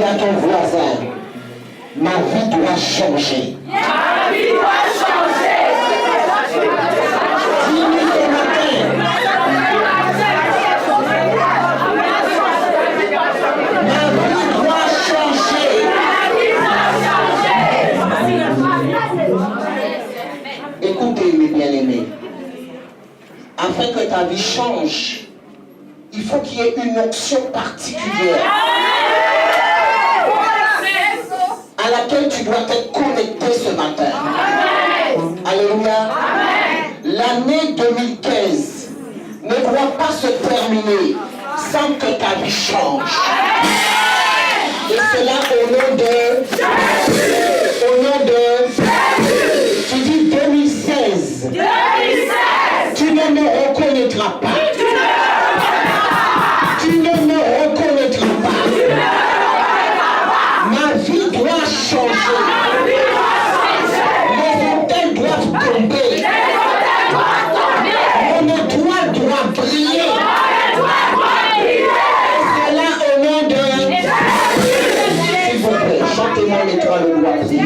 Dis à ton voisin, ma vie doit changer. Ma vie doit changer. Dis-lui ce matin. Ma vie doit changer. Écoutez mes bien-aimés. Afin que ta vie change, il faut qu'il y ait une option particulière à laquelle tu dois être connecté ce matin. Alléluia. L'année 2015 ne doit pas se terminer sans que ta vie change. Et cela au nom de... Tu dis 2016. Tu ne me reconnaîtras pas. Tu ne me reconnaîtras pas. Ma vie doit changer. Les hôtels doivent tomber. Mon étoile doit briller. Cela au nom de... S'il vous plaît, chantez mon étoile doit briller.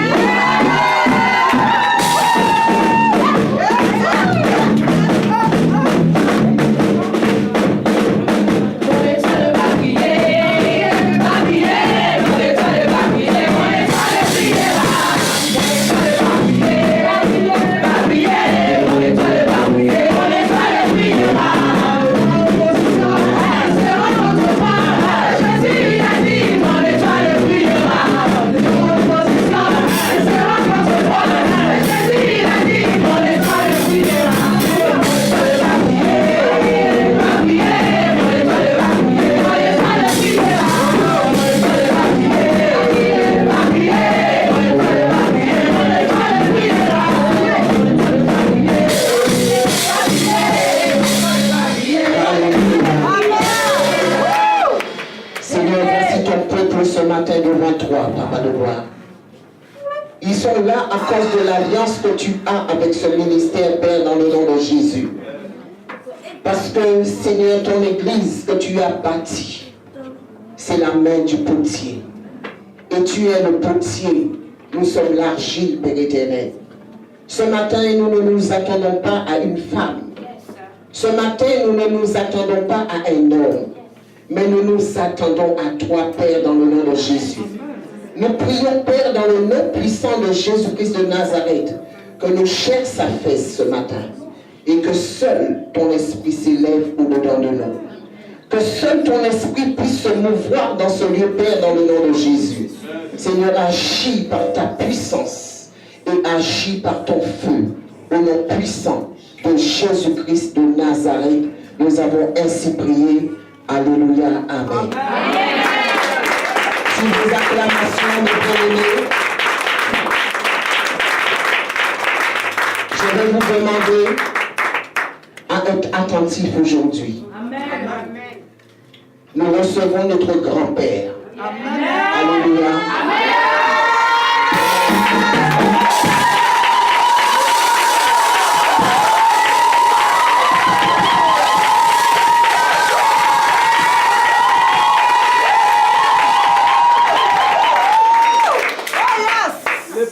Ils sont là à cause de l'alliance que tu as avec ce ministère, Père, dans le nom de Jésus. Parce que, Seigneur, ton église que tu as bâtie, c'est la main du potier. Et tu es le potier. Nous sommes l'argile, Père éternel. Ce matin, nous ne nous attendons pas à une femme. Ce matin, nous ne nous attendons pas à un homme. Mais nous nous attendons à toi, Père, dans le nom de Jésus. Nous prions, Père, dans le nom puissant de Jésus-Christ de Nazareth, que nos chairs s'affaissent ce matin et que seul ton esprit s'élève au-dedans de nous. Que seul ton esprit puisse se mouvoir dans ce lieu, Père, dans le nom de Jésus. Seigneur, agis par ta puissance et agis par ton feu. Au nom puissant de Jésus-Christ de Nazareth, nous avons ainsi prié. Alléluia. Amen. Sous vos acclamations, mes bien-aimés, je vais vous demander à être attentifs aujourd'hui. Nous recevons notre grand-père. Alléluia.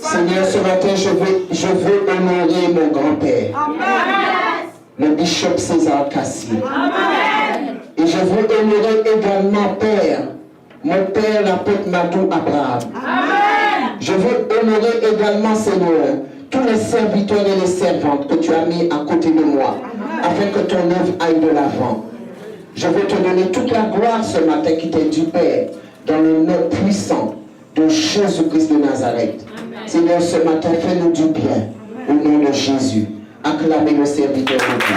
Seigneur, ce matin, je veux honorer mon grand-père, le bishop César Cassi. Et je veux honorer également, Père, mon père, l'apôtre Madou Abraham. Je veux honorer également, Seigneur, tous les serviteurs et les servantes que tu as mis à côté de moi, afin que ton œuvre aille de l'avant. Je veux te donner toute la gloire ce matin qui t'est due, Père, dans le nom puissant de Jésus-Christ de Nazareth. Seigneur, ce matin, fais-nous du bien, au nom de Jésus. Acclamez le serviteur de Dieu.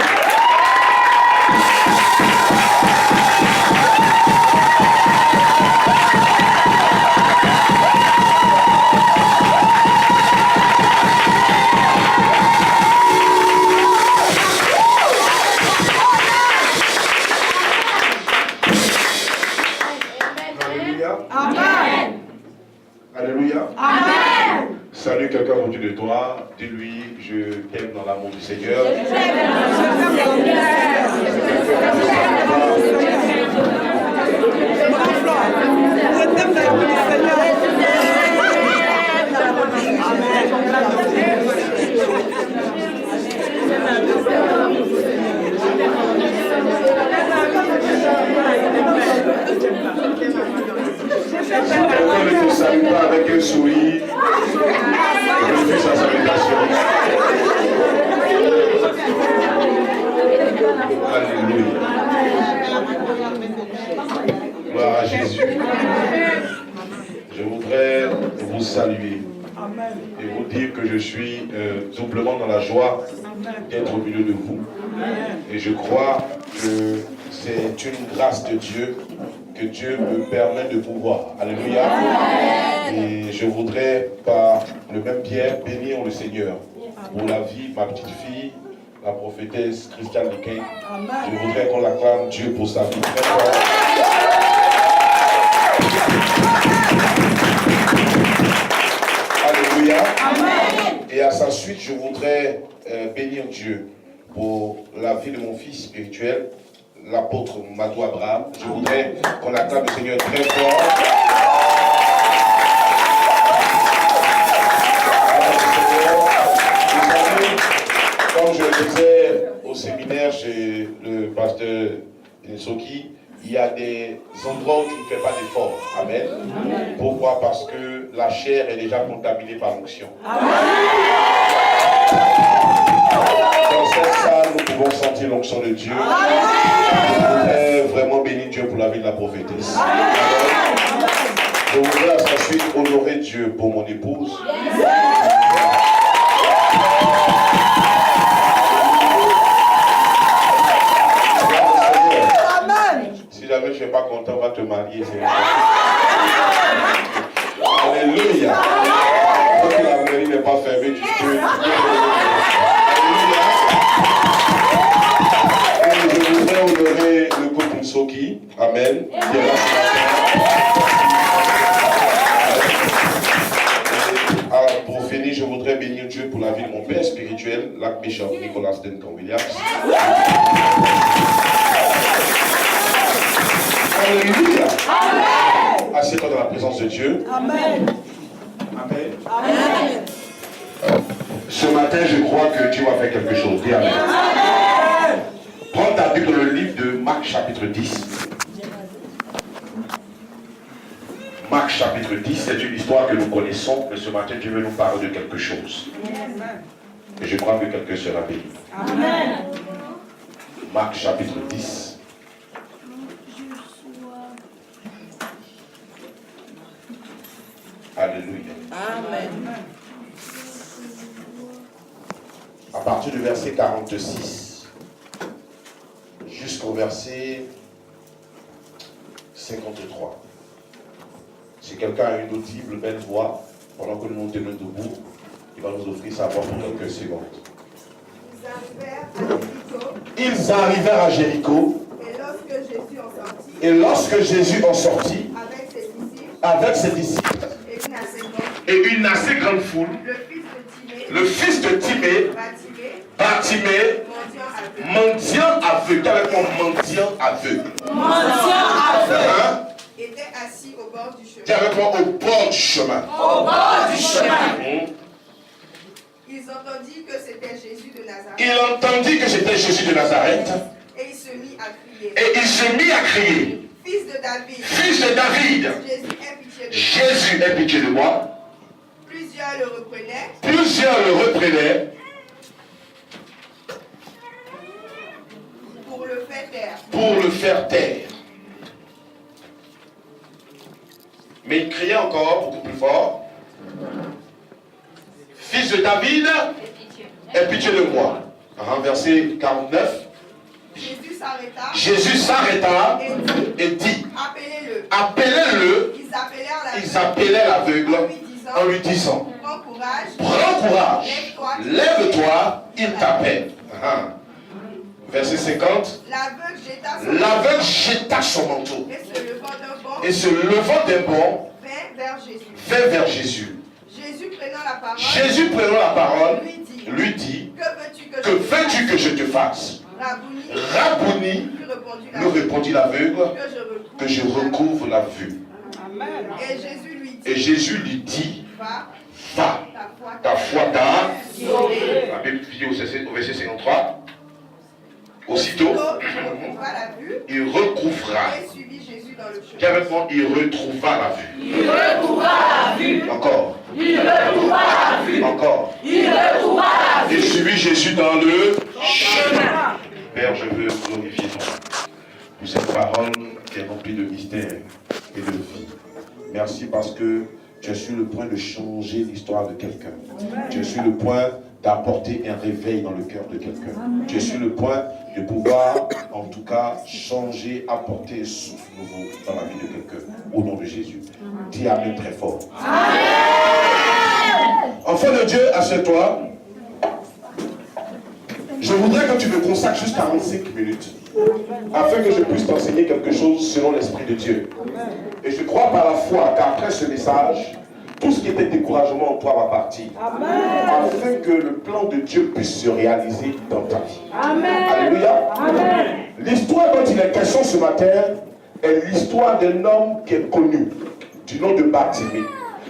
Amen. Alléluia. Amen. Salue quelqu'un au-dessus de toi. Dis-lui, je t'aime dans l'amour du Seigneur. Je t'aime dans l'amour du Seigneur. veut sourire, refuse sa salutation. Alléluia. Gloire à Jésus. Je voudrais vous saluer et vous dire que je suis doublement dans la joie d'être au milieu de vous. Et je crois que c'est une grâce de Dieu que Dieu me permet de pouvoir. Alléluia. Et je voudrais par le même biais bénir le Seigneur pour la vie de ma petite fille, la prophétesse Christiane Lequin. Je voudrais qu'on l'acclame Dieu pour sa vie très fort. Alléluia. Amen. Et à sa suite, je voudrais bénir Dieu pour la vie de mon fils spirituel, l'apôtre Madou Abraham. Je voudrais qu'on acclame le Seigneur très fort. Comme je le disais au séminaire chez le pasteur Soki, il y a des endroits où tu ne fais pas d'effort. Amen. Amen. Pourquoi? Parce que la chair est déjà contaminée par l'onction. Dans cette salle, nous pouvons sentir l'onction de Dieu. Je voudrais vraiment bénir Dieu pour la vie de la prophétesse. Amen. Je voudrais à sa suite honorer Dieu pour mon épouse. Si jamais je ne suis pas content, on va te marier. Alléluia. Parce que la mairie n'est pas fermée, tu peux. Et je voudrais honorer le couple Soki. Amen. Qui est là ce matin. Et pour finir, je voudrais bénir Dieu pour la vie de mon père spirituel, l'archbishop Nicolas Duncan Williams. Alléluia. Amen. Assieds-toi dans la présence de Dieu. Amen. Amen. Amen. Ce matin, je crois que Dieu va faire quelque chose. Dis Amen. Amen. Prends ta Bible dans le livre de Marc chapitre 10. Marc chapitre 10, c'est une histoire que nous connaissons, mais ce matin, Dieu veut nous parler de quelque chose. Et je crois que quelqu'un sera béni. Amen. Marc chapitre 10. Alléluia. Amen. À partir du verset 46 jusqu'au verset 53. Si quelqu'un a une audible, belle voix, pendant que nous nous tenons debout, il va nous offrir sa voix pour quelques secondes. Ils arrivèrent à Jéricho. Et lorsque Jésus en sortit, avec ses disciples, et une assez grande foule, le fils de Timée, Bartimée, mendiant aveugle, avec mon mendiant aveugle, était assis au bord du chemin. Dis avec moi, au bord du chemin. Au bord du chemin. Ils entendirent que c'était Jésus de Nazareth. Il entendit que c'était Jésus de Nazareth. Et il se mit à crier. Et il se mit à crier. Fils de David. Fils de David. Jésus, aie pitié de moi. Jésus, aie pitié de moi. Plusieurs le reprenaient. Plusieurs le reprenaient. Pour le faire taire. Pour le faire taire. Mais il criait encore beaucoup plus fort. Fils de David, aie pitié de moi. Verset 49. Jésus s'arrêta et dit, appelez-le. Appelez-le. Ils appelaient l'aveugle en lui disant, prends courage, lève-toi, il t'appelle. Verset 50. L'aveugle jeta son manteau. Et se levant d'un bond, vint vers Jésus. Jésus prenant la parole, lui dit, que veux-tu que je te fasse? Rabouni, lui répondit l'aveugle, que je recouvre la vue. Et Jésus lui dit, va, ta foi t'a sauvé. La Bible dit au verset 53. Aussitôt, il recouvra dans le chemin. Dis avec moi, il retrouva la vue. Il retrouva la vue. Encore. Il retrouva la vue. Encore. Il retrouva la vue. Il suivit Jésus dans le chemin. Père, je veux glorifier ton nom pour cette parole qui est remplie de mystère et de vie. Merci parce que tu es sur le point de changer l'histoire de quelqu'un. Tu es sur le point d'apporter un réveil dans le cœur de quelqu'un. Tu es sur le point de pouvoir, en tout cas, changer, apporter un souffle nouveau dans la vie de quelqu'un. Au nom de Jésus. Dis Amen très fort. Amen. Enfant de Dieu, assieds-toi. Je voudrais que tu me consacres juste 45 minutes afin que je puisse t'enseigner quelque chose selon l'Esprit de Dieu. Et je crois par la foi qu'après ce message, tout ce qui était découragement en toi va partir. Afin que le plan de Dieu puisse se réaliser dans ta vie. Amen. Alléluia. L'histoire dont il est question ce matin est l'histoire d'un homme qui est connu, du nom de Bartimée.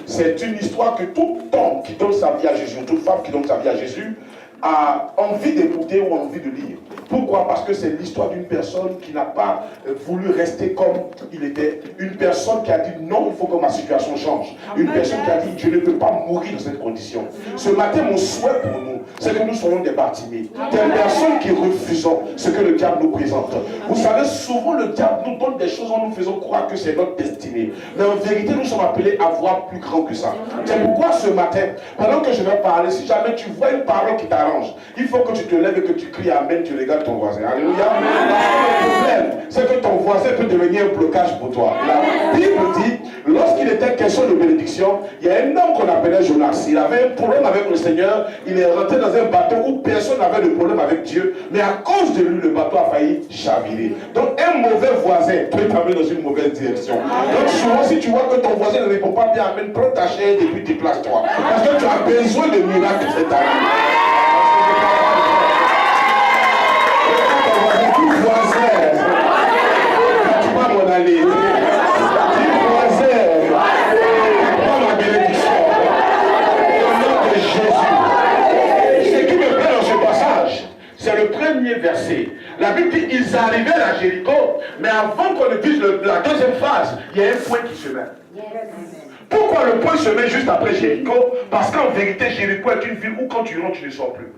C'est une histoire que tout homme qui donne sa vie à Jésus, toute femme qui donne sa vie à Jésus, a envie d'écouter ou envie de lire. Pourquoi? Parce que c'est l'histoire d'une personne qui n'a pas voulu rester comme il était. Une personne qui a dit non, il faut que ma situation change. Une personne qui a dit je ne peux pas mourir dans cette condition. Ce matin, mon souhait pour nous, c'est que nous soyons des Bartimée. Des personnes qui refusons ce que le diable nous présente. Vous savez, souvent le diable nous donne des choses en nous faisant croire que c'est notre destinée. Mais en vérité, nous sommes appelés à voir plus grand que ça. C'est pourquoi ce matin, pendant que je vais parler, si jamais tu vois une parole qui t'arrange, il faut que tu te lèves et que tu cries Amen, tu regardes ton voisin. Alléluia. Le problème, c'est que ton voisin peut devenir un blocage pour toi. La Bible dit, lorsqu'il était question de bénédiction, il y a un homme qu'on appelait Jonas. Il avait un problème avec le Seigneur. Il est rentré dans un bateau où personne n'avait de problème avec Dieu. Mais à cause de lui, le bateau a failli chavirer. Donc un mauvais voisin peut t'amener dans une mauvaise direction. Donc souvent, si tu vois que ton voisin ne répond pas bien, Amen, prends ta chaise et puis déplace-toi. Parce que tu as besoin de miracles cette année. C'est le premier verset. La Bible dit ils arrivèrent à Jéricho, mais avant qu'on ne dise la deuxième phrase, il y a un point qui se met. Pourquoi le point se met juste après Jéricho? Parce qu'en vérité, Jéricho est une ville où quand tu rentres, tu ne sors plus.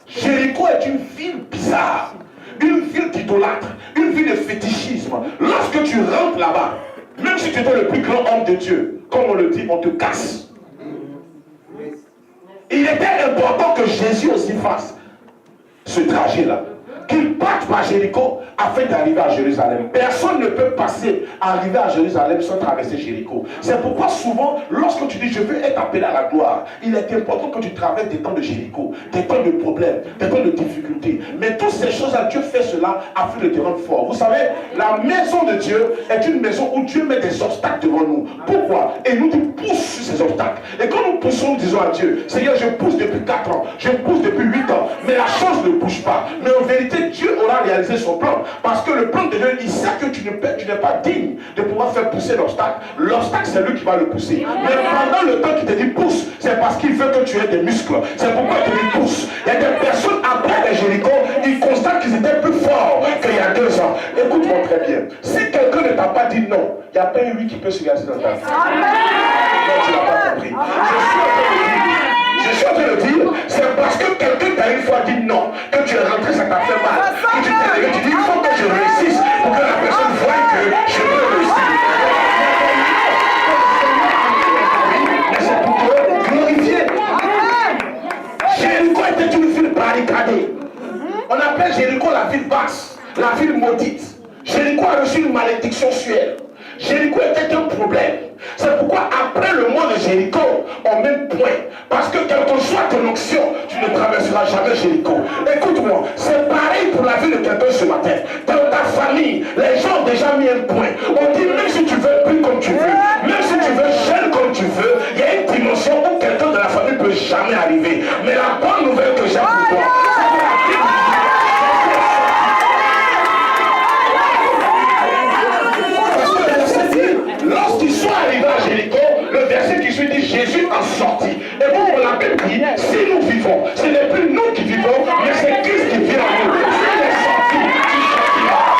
Jéricho est une ville bizarre, une ville d'idolâtre, une ville de fétichisme. Lorsque tu rentres là-bas, même si tu étais le plus grand homme de Dieu, comme on le dit, on te casse. Il était important que Jésus aussi fasse ce trajet-là. Qu'il parte par Jéricho afin d'arriver à Jérusalem. Personne ne peut arriver à Jérusalem sans traverser Jéricho. C'est pourquoi souvent, lorsque tu dis je veux être appelé à la gloire, il est important que tu traverses des temps de Jéricho, des temps de problèmes, des temps de difficultés. Mais toutes ces choses-là, Dieu fait cela afin de te rendre fort. Vous savez, la maison de Dieu est une maison où Dieu met des obstacles devant nous. Pourquoi? Et nous pousse sur ces obstacles. Et quand nous poussons, nous disons à Dieu, Seigneur, je pousse depuis 4 ans, je pousse depuis 8 ans, mais la chose ne bouge pas. Mais en vérité, Dieu aura réalisé son plan. Parce que le plan de Dieu, il sait que tu n'es pas digne de pouvoir faire pousser l'obstacle. L'obstacle, c'est lui qui va le pousser. Mais pendant le temps qu'il te dit pousse, c'est parce qu'il veut que tu aies des muscles. C'est pourquoi il te dit pousse. Il y a des personnes après les Jéricho, ils constatent qu'ils étaient plus forts qu'il y a 2 ans. Écoute-moi très bien. Si quelqu'un ne t'a pas dit non, il n'y a pas un oui qui peut se réaliser dans ta vie. Non, tu n'as pas compris. Je suis en train de dire, c'est parce que quelqu'un t'a une fois dit non, que tu es rentré, ça t'a fait mal. Que tu t'es levé, tu dis, il faut que je réussisse pour que la personne voie que je peux réussir. Mais c'est pour te glorifier. Jéricho était une ville barricadée. On appelle Jéricho la ville basse, la ville maudite. Jéricho a reçu une malédiction sur elle. Jéricho était un problème. C'est pourquoi après le mot de Jéricho, on met point. Parce que quelle que soit ton onction, tu ne traverseras jamais Jéricho. Écoute-moi, c'est pareil pour la vie de quelqu'un ce matin. Dans ta famille, les gens ont déjà mis un point. On dit même si tu veux plus comme tu veux, même si tu veux jeune comme tu veux, il y a une dimension où quelqu'un de la famille ne peut jamais arriver. Mais la bonne nouvelle que j'ai pour toi, lorsqu'ils sont arrivés à Jéricho, le verset qui suit dit Jésus en sortit. Et pour la Bible dit, si nous vivons, ce n'est plus nous qui vivons, mais c'est Christ qui vit en nous. S'il est sorti, tu sortiras.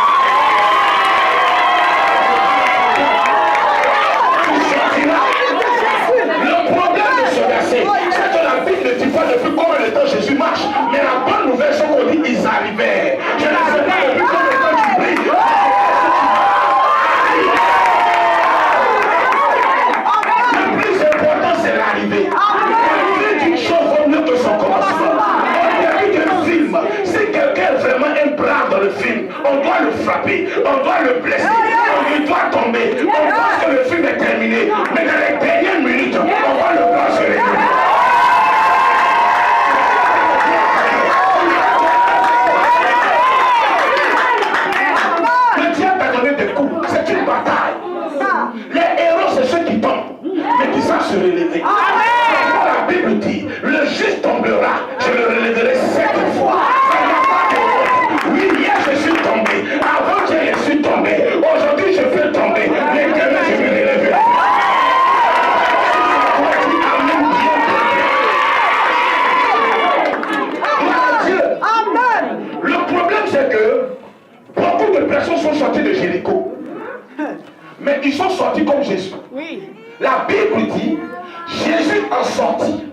sortis comme Jésus. Oui. La Bible dit, Jésus en sortit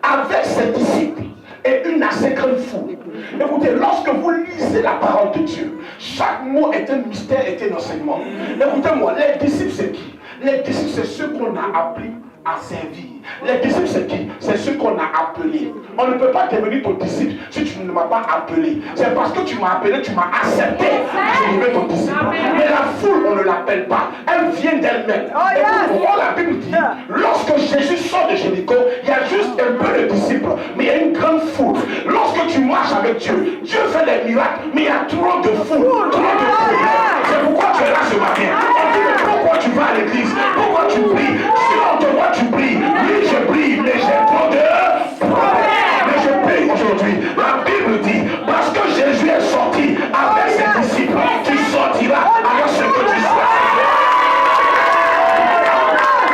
avec ses disciples et une assez grande foule. Écoutez, lorsque vous lisez la parole de Dieu, chaque mot est un mystère, est un enseignement. Écoutez-moi, les disciples c'est qui? Les disciples c'est ceux qu'on a appris à servir. Les disciples c'est qui? C'est ceux qu'on a appelés. On ne peut pas devenir ton disciple si tu ne m'as pas appelé. C'est parce que tu m'as appelé, tu m'as accepté que je deviens ton disciple. Mais la foule, on ne l'appelle pas. Elle vient d'elle-même. Pourquoi la Bible dit, lorsque Jésus sort de Jéricho, il y a juste un peu de disciples, mais il y a une grande foule. Lorsque tu marches avec Dieu, Dieu fait des miracles, mais il y a trop de foule, trop de foule. C'est pourquoi tu es là ce matin. On dit, mais pourquoi tu vas à l'église? Pourquoi tu pries? Si on te voit, tu pries. Oui, je prie, mais j'ai trop de problèmes. Mais je prie aujourd'hui. La Bible dit, parce que Jésus est sorti avec ses disciples, tu sortiras avec ce que tu sois.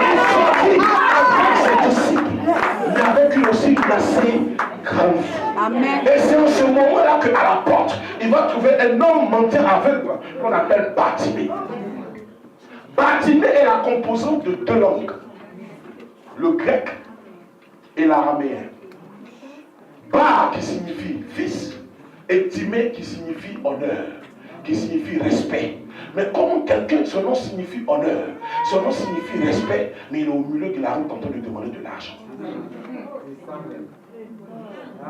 Il sortit avec ses disciples, mais avec lui aussi une assez grande foule. Amen. Et c'est en ce moment-là qu'à la porte, il va trouver un homme menteur aveugle qu'on appelle Bartimée. Bartimée est la composante de deux langues, le grec et l'araméen. Bar qui signifie fils et Timée qui signifie honneur, qui signifie respect. Mais comme quelqu'un, son nom signifie honneur, son nom signifie respect, mais il est au milieu de la route en train de demander de l'argent.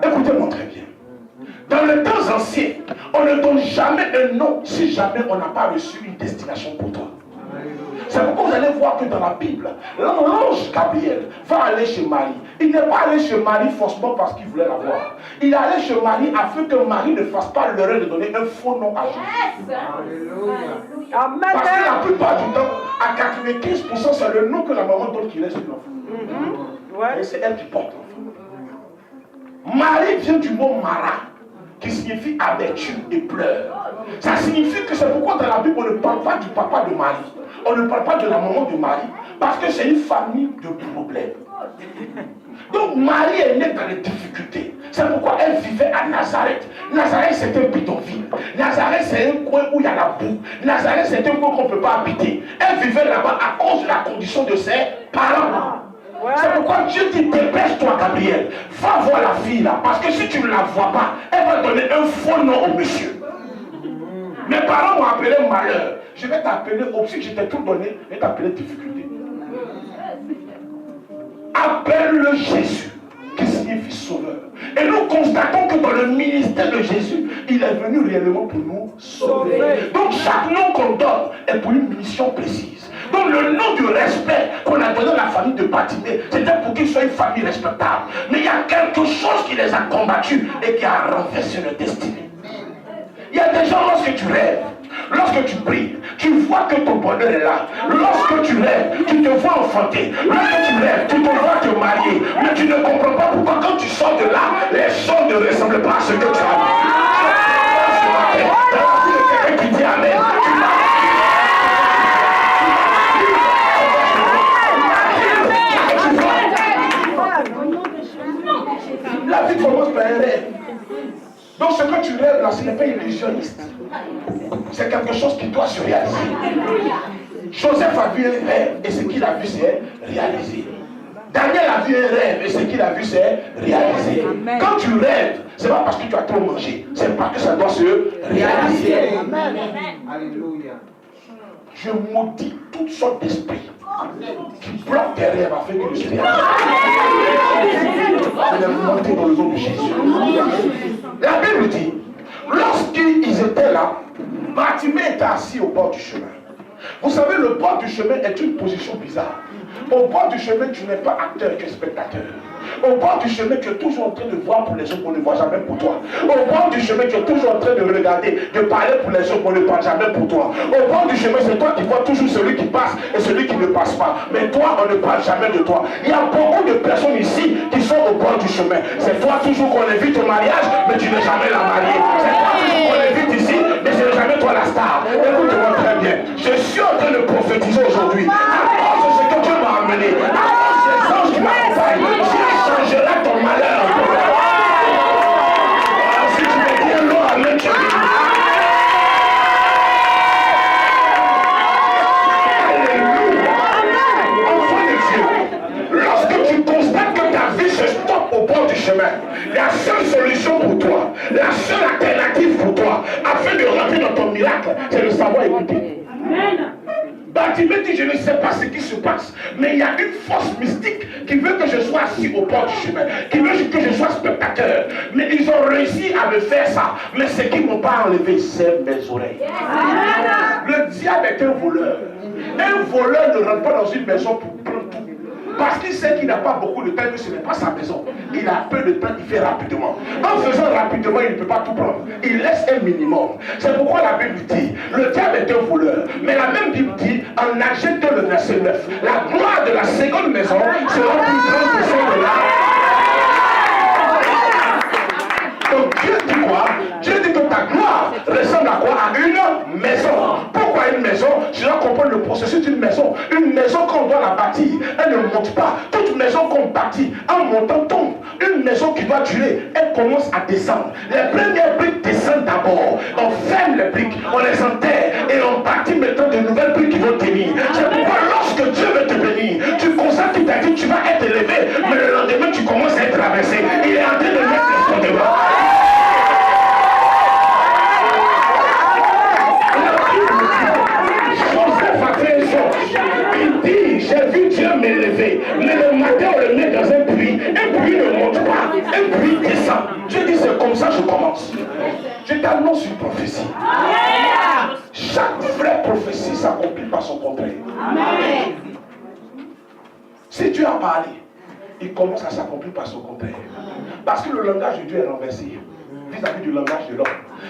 Écoutez-moi très bien. Dans les temps anciens, on ne donne jamais un nom si jamais on n'a pas reçu une destination pour toi. C'est pourquoi vous allez voir que dans la Bible, l'ange Gabriel va aller chez Marie. Il n'est pas allé chez Marie forcément parce qu'il voulait la voir. Il est allé chez Marie afin que Marie ne fasse pas l'erreur de donner un faux nom à Jésus. Parce que la plupart du temps, à 95%, c'est le nom que la maman donne qui laisse l'enfant. Et c'est elle qui porte l'enfant. Marie vient du mot Mara, qui signifie amertume et pleurs. Ça signifie que c'est pourquoi dans la Bible on ne parle pas du papa de Marie. On ne parle pas de la maman de Marie. Parce que c'est une famille de problèmes. Donc Marie est née dans les difficultés. C'est pourquoi elle vivait à Nazareth. Nazareth c'est un bidonville. Nazareth c'est un coin où il y a la boue. Nazareth c'est un coin qu'on ne peut pas habiter. Elle vivait là-bas à cause de la condition de ses parents. C'est pourquoi Dieu dit, dépêche-toi Gabriel, va voir la fille là, parce que si tu ne la vois pas, elle va donner un faux nom au monsieur. Mes parents m'ont appelé malheur. Je vais t'appeler, aussi que je t'ai tout donné, je vais t'appeler difficulté. Appelle-le Jésus, qui signifie sauveur. Et nous constatons que dans le ministère de Jésus, il est venu réellement pour nous sauver. Donc chaque nom qu'on donne est pour une mission précise. Donc le nom du respect qu'on a donné à la famille de Bartimée, c'était pour qu'ils soient une famille respectable. Mais il y a quelque chose qui les a combattus et qui a renversé leur destinée. Il y a des gens, lorsque tu rêves, lorsque tu pries, tu vois que ton bonheur est là. Lorsque tu rêves, tu te vois enfanter. Lorsque tu rêves, tu te vois te marier. Mais tu ne comprends pas pourquoi quand tu sors de là, les choses ne ressemblent pas à ce que tu as vu. Quelqu'un qui dit Amen. La vie commence par un rêve. Donc ce que tu rêves là, ce n'est pas illusionniste. C'est quelque chose qui doit se réaliser. Joseph a vu un rêve et ce qu'il a vu c'est réalisé. Daniel a vu un rêve et ce qu'il a vu c'est réalisé. Quand tu rêves, ce n'est pas parce que tu as trop mangé, c'est parce que ça doit se réaliser. Amen. Alléluia. Je maudis toutes sortes d'esprits qui bloquent tes rêves afin qu'ils se réalisent. Je vais monter dans le nom de Jésus. La Bible dit, lorsqu'ils étaient là, Bartimée était assis au bord du chemin. Vous savez, le bord du chemin est une position bizarre. Au bord du chemin, tu n'es pas acteur, tu es spectateur. Au bord du chemin, tu es toujours en train de voir pour les autres, on ne voit jamais pour toi. Au bord du chemin, tu es toujours en train de regarder, de parler pour les autres, on ne parle jamais pour toi. Au bord du chemin, c'est toi qui vois toujours celui qui passe et celui qui ne passe pas. Mais toi, on ne parle jamais de toi. Il y a beaucoup de personnes ici qui sont au bord du chemin. C'est toi toujours qu'on invite au mariage, mais tu n'es jamais la mariée. C'est toi toujours qu'on invite ici, mais ce n'est jamais toi la star. Écoute-moi très bien. Je suis en train de prophétiser aujourd'hui. À cause de ce que Dieu m'a amené, à cause des anges qui m'accompagnent, changera ton malheur. Si tu me dis un long amen, tu dis. Alléluia. La seule solution pour toi, la seule alternative pour toi, afin de rentrer dans ton miracle, c'est de savoir écouter. Amen. Bartimée dit, je ne sais pas ce qui se passe, mais il y a une force mystique qui veut que je sois assis au bord du chemin, qui veut que je sois spectateur. Mais ils ont réussi à me faire ça. Mais ce qui ne m'ont pas enlevé, c'est mes oreilles. Le diable est un voleur. Un voleur ne rentre pas dans une maison pour prendre tout. Parce qu'il sait qu'il n'a pas beaucoup de temps, mais ce n'est pas sa maison. Il a peu de temps, il fait rapidement. En faisant rapidement, il ne peut pas tout prendre. Il laisse un minimum. C'est pourquoi la Bible dit, le diable est un voleur. Mais la même Bible dit, en Agé 2, le verset 9, la gloire de la seconde maison sera plus grande que celle de la... Donc Dieu dit quoi? Dieu dit que ta gloire ressemble à quoi? À une maison. Pourquoi une maison? Je dois comprendre le processus d'une maison. Une maison, quand on doit la bâtir, elle ne monte pas. Toute maison qu'on bâtit, en montant, tombe. Une maison qui doit durer, elle commence à descendre. Les premières briques descendent d'abord. On ferme les briques, on les enterre et on bâtit maintenant de nouvelles briques qui vont tenir. C'est pourquoi lorsque Dieu veut te bénir, tu constates qu'il t'a dit tu vas être élevé, mais le lendemain tu commences à être abaissé. Il est en train de mettre les fondements. J'ai vu Dieu m'élever, mais le matin on le met dans un puits ne monte pas, un puits descend. Dieu dit c'est comme ça je commence. Je t'annonce une prophétie. Chaque vraie prophétie s'accomplit par son contraire. Si Dieu a parlé, il commence à s'accomplir par son contraire. Parce que le langage de Dieu est renversé vis-à-vis du langage de l'homme.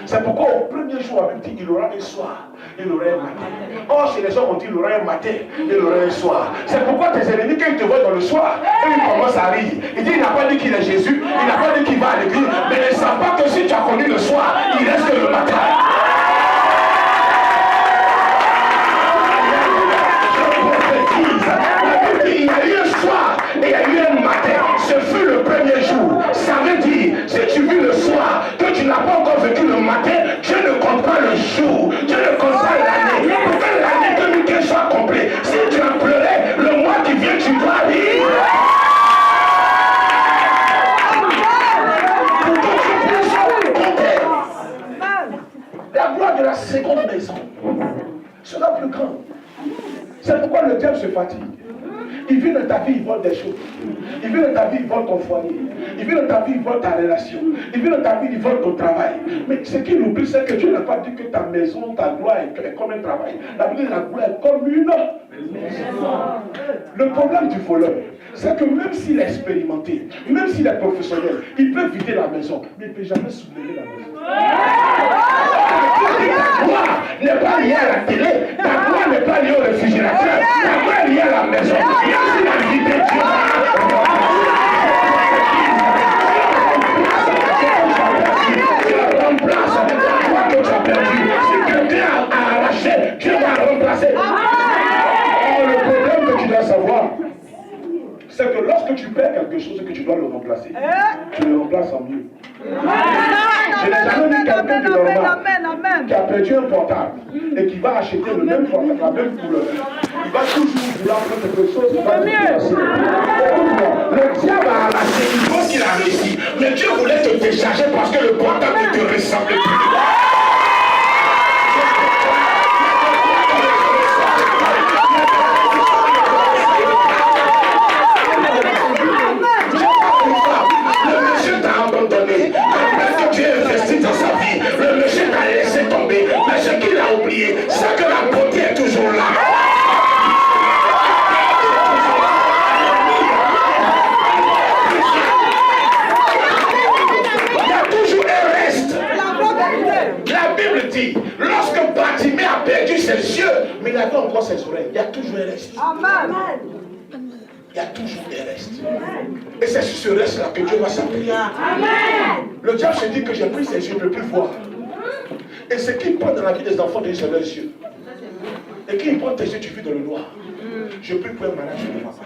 C'est pourquoi au premier jour, on dit il aura un soir, il aura un matin. Or, chez les gens, on dit il aura un matin, il aura un soir. C'est pourquoi tes ennemis, quand ils te voient dans le soir, ils commencent à rire. Ils disent il n'a pas dit qu'il est Jésus, il n'a pas dit qu'il va à l'église, mais ils ne savent pas que si tu as connu le soir, il reste le matin. Il y a eu un soir et il y a eu un matin. Ce fut le premier jour. Ça veut dire, si tu vis le soir, que tu n'as pas encore vécu le matin, Dieu ne compte pas le jour. Dieu ne compte pas l'année. Pour que l'année 2015 soit complète, si tu as pleuré, le mois qui vient, tu dois vivre. Pour que tu puisses compter. La gloire de la seconde maison sera plus grande. C'est pourquoi le diable se fatigue. Il vient dans ta vie, il vole des choses. Il vient dans ta vie, il vole ton foyer. Il vient dans ta vie, il vole ta relation. Il vient dans ta vie, il vole ton travail. Mais ce qu'il oublie, c'est que Dieu n'a pas dit que ta maison, ta gloire est comme un travail. La Bible dit que la gloire est comme une maison. Le problème du voleur, c'est que même s'il est expérimenté, même s'il est professionnel, il peut vider la maison, mais il ne peut jamais soulever la maison. Ta gloire n'est pas liée à la télé, ta gloire n'est pas liée au réfrigérateur, ta gloire est liée à la maison. Merci la vie de Dieu. Tu remplaces la gloire que tu as perdue. Si quelqu'un a arraché, Dieu va remplacer. Le problème que tu dois savoir, c'est que lorsque tu perds quelque chose et que tu dois le remplacer, tu le remplaces en mieux. Je n'ai jamais vu quelqu'un de normal qui a perdu un portable et qui va acheter le même portable, la même couleur. Il va toujours vouloir faire quelque chose qui va déplacer. Le diable a arraché, il pense qu'il a réussi. Mais Dieu voulait te décharger parce que le portable ne te ressemblait plus. C'est que la beauté est toujours là. Il y a toujours un reste. La Bible dit, lorsque Bartimée a perdu ses yeux, mais il avait encore ses oreilles, il y a toujours un reste. Amen. Il y a toujours un reste. Et c'est sur ce reste-là que Dieu va s'appeler. Le diable se dit que j'ai pris ses yeux, je ne peux plus voir. Et ce qui prend dans la vie des enfants de Dieu, c'est leurs yeux. Et qui prend tes yeux, tu vis dans le noir. Je prie pour un malade, je ne vois pas.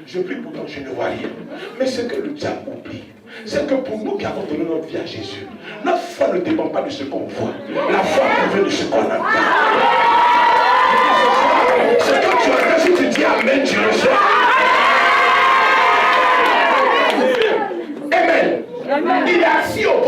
Je prie pourtant, je ne vois rien. Mais ce que le diable oublie, c'est que pour nous qui avons donné notre vie à Jésus, notre foi ne dépend pas de ce qu'on voit. La foi vient de ce qu'on entend. Ce que tu entends, si tu dis Amen, tu reçois. Amen. Amen.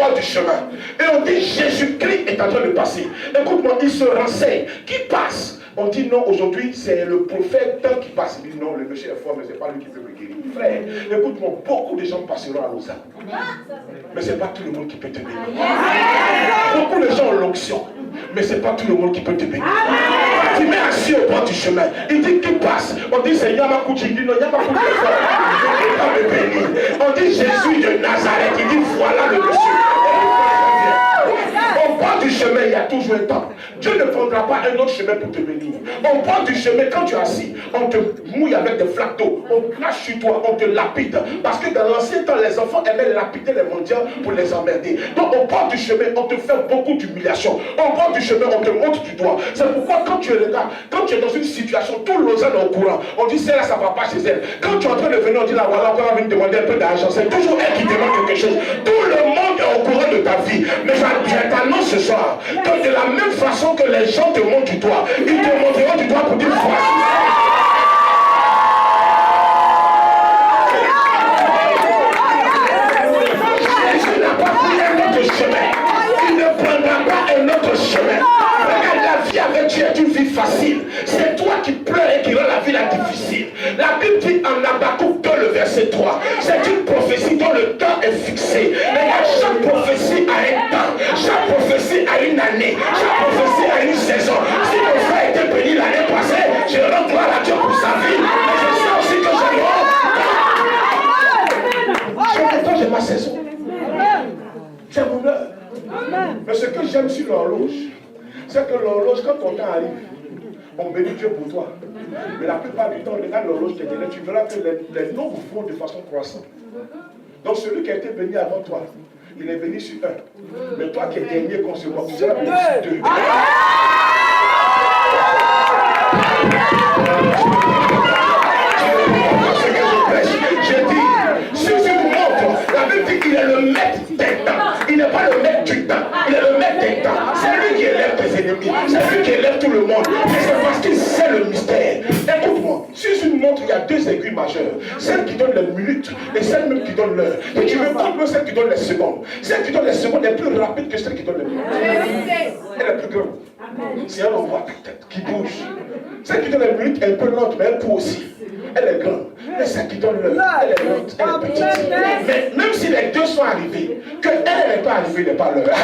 bord du chemin. Et on dit Jésus-Christ est en train de passer. Écoute-moi, il se renseigne. Qui passe? On dit non, aujourd'hui c'est le prophète qui passe. Il dit non, le monsieur est fort, mais ce n'est pas lui qui peut me guérir. Frère, écoute-moi, beaucoup de gens passeront à Lausanne. Mais ce n'est pas tout le monde qui peut te bénir. Beaucoup de gens ont l'onction. Mais ce n'est pas tout le monde qui peut te bénir. Tu mets assis au bord du chemin. Il dit qui passe. On dit c'est Yamakouchi. Il dit non, Yamakouchi est fort. Il ne peut pas me bénir. On dit Jésus de Nazareth. Il dit voilà le monsieur. Au bord du chemin, il y a toujours un temps. Dieu ne prendra pas un autre chemin pour te bénir. Au bord du chemin, quand tu es assis, on te mouille avec des flaques d'eau, on crache sur toi, on te lapide. Parce que dans l'ancien temps, les enfants aimaient lapider les mendiants pour les emmerder. Donc au bord du chemin, on te fait beaucoup d'humiliation. Au bord du chemin, on te montre du doigt. C'est pourquoi quand tu es là, quand tu es dans une situation, tout Lausanne est au courant. On dit celle-là, ça ne va pas chez elle. Quand tu es en train de venir, on dit là, voilà, encore venir demander un peu d'argent. C'est toujours elle qui demande quelque chose. Tout le monde est au courant de ta vie. Mais je t'annonce ce soir que de la même façon que les gens te montrent du doigt, ils te montreront du doigt pour dire voici. Jésus n'a pas pris un autre chemin. Il ne prendra pas un autre chemin. Regarde, la vie avec Dieu est une vie facile. C'est toi qui pleures et qui rend la vie difficile. La Bible dit en Habakkuk 2, le verset 3. C'est une prophétie dont le temps est fixé. Regarde, chaque prophétie a un temps. Chaque prophétie a une année. Chaque prophétie a une saison. Si mon frère était béni l'année passée, je rends gloire à Dieu pour sa vie. Mais je sais aussi que j'ai ma saison. C'est mon heure. Mais ce que j'aime sur l'horloge, c'est que l'horloge, quand ton temps arrive, on bénit Dieu pour toi. Mais la plupart du temps, regarde l'horloge te délai, tu verras que les nombres vont de façon croissante. Donc celui qui a été béni avant toi, il est béni sur un. Mais toi qui es dernier qu'on se voit, tu seras béni sur deux. J'ai dit, si tu me montres, la Bible dit qu'il est le maître des temps. Il n'est pas le maître du temps, il est le maître des temps. C'est lui qui élève tes ennemis, c'est lui qui élève tout le monde. Mais c'est parce qu'il sait le mystère. Écoute-moi, si une montre, il y a deux aiguilles majeures. Celle qui donne les minutes et celle même qui donne l'heure. Et tu veux prendre celle qui donne les secondes. Celle qui donne les secondes est plus rapide que celle qui donne les minutes. Elle est plus grande. Si elle envoie qui bouge. Celle qui donne les minutes est un peu lente, mais elle peut aussi. Elle est grande. Mais celle qui donne l'heure, elle est lente, elle est petite. Mais même si les deux sont arrivés, que elle n'est pas arrivée, n'est pas l'heure.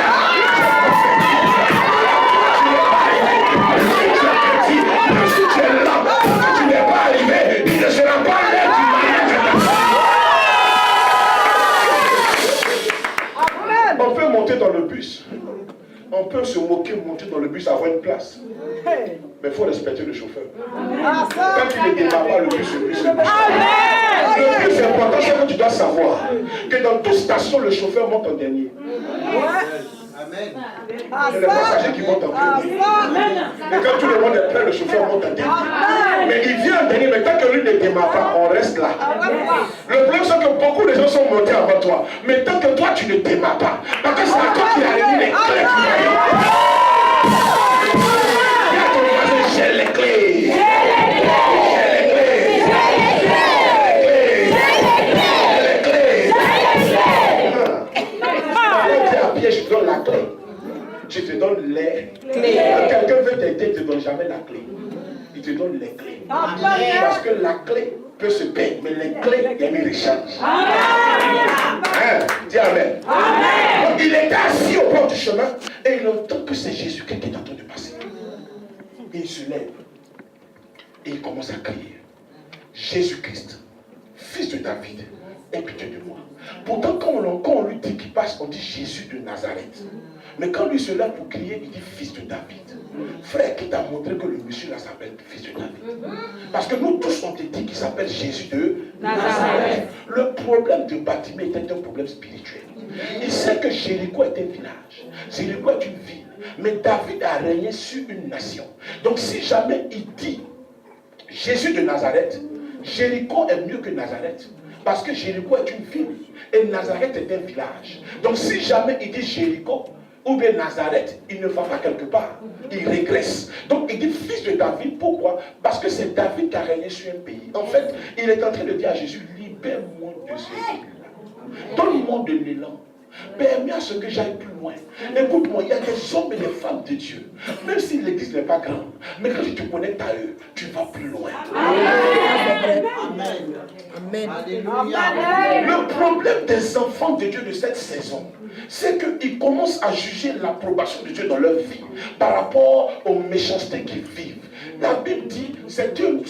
Si tu es là, si tu n'es pas arrivé, il ne sera pas l'heure du mariage. On peut monter dans le bus. On peut se moquer, monter dans le bus, avoir une place. Mais il faut respecter le chauffeur. Quand tu ne démarres pas le bus, le bus. Le plus important, c'est que tu dois savoir que dans toute station, le chauffeur monte en dernier. Amen. C'est les passagers qui montent en premier. Et quand tout le monde est prêt, le chauffeur monte en dernier. Mais il vient en dernier, mais tant que lui ne démarre pas, on reste là. Le problème, c'est que beaucoup de gens sont montés avant toi. Mais tant que toi, tu ne démarres pas, parce que c'est à toi qui a remis les clés qui arrivent. J'ai les clés. Je te donne la clé. Je te donne les clés. Quand quelqu'un veut t'aider, il ne te donne jamais la clé. Il te donne les clés. Parce que la clé peut se perdre, mais les clés, il y a une recharge. Dis Amen. Donc, il était assis au bord du chemin et il entend que c'est Jésus qui est en train de passer. Et il se lève et il commence à crier. Jésus-Christ, fils de David, aie pitié de moi. Pourtant, quand on lui dit qu'il passe, on dit Jésus de Nazareth. Mais quand lui se lève pour crier, il dit fils de David. Frère, qui t'a montré que le monsieur là s'appelle fils de David? Parce que nous tous, on te dit qu'il s'appelle Jésus de Nazareth. Le problème de Bartimée était un problème spirituel. Il sait que Jéricho est un village. Jéricho est une ville. Mais David a régné sur une nation. Donc si jamais il dit Jésus de Nazareth, Jéricho est mieux que Nazareth. Parce que Jéricho est une ville et Nazareth est un village. Donc si jamais il dit Jéricho ou bien Nazareth, il ne va pas quelque part. Il régresse. Donc il dit fils de David. Pourquoi? Parce que c'est David qui a régné sur un pays. En fait, il est en train de dire à Jésus, libère-moi de ce ville-là. Donne-moi de l'élan. Permets à ce que j'aille plus loin. Écoute-moi, il y a des hommes et des femmes de Dieu. Même si l'église n'est pas grande, mais quand tu te connectes à eux, tu vas plus loin. Amen. Amen. Le problème des enfants de Dieu de cette saison, c'est qu'ils commencent à juger l'approbation de Dieu dans leur vie par rapport aux méchancetés qu'ils vivent. La Bible dit, c'est une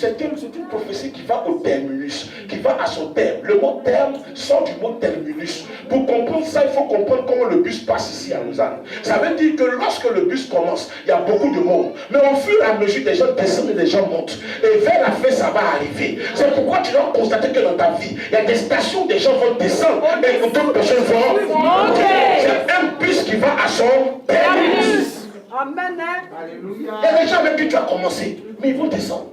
prophétie qui va au terminus, qui va à son terme. Le mot terme sort du mot terminus. Pour comprendre ça, il faut comprendre comment le bus passe ici à Lausanne. Ça veut dire que lorsque le bus commence, il y a beaucoup de monde. Mais au fur et à mesure, des gens descendent et des gens montent. Et vers la fin, ça va arriver. C'est pourquoi tu dois constater que dans ta vie, il y a des stations où des gens vont descendre et d'autres personnes vont monter. C'est un bus qui va à son terminus. Amen. Il y a des gens avec qui tu as commencé, mais ils vont descendre.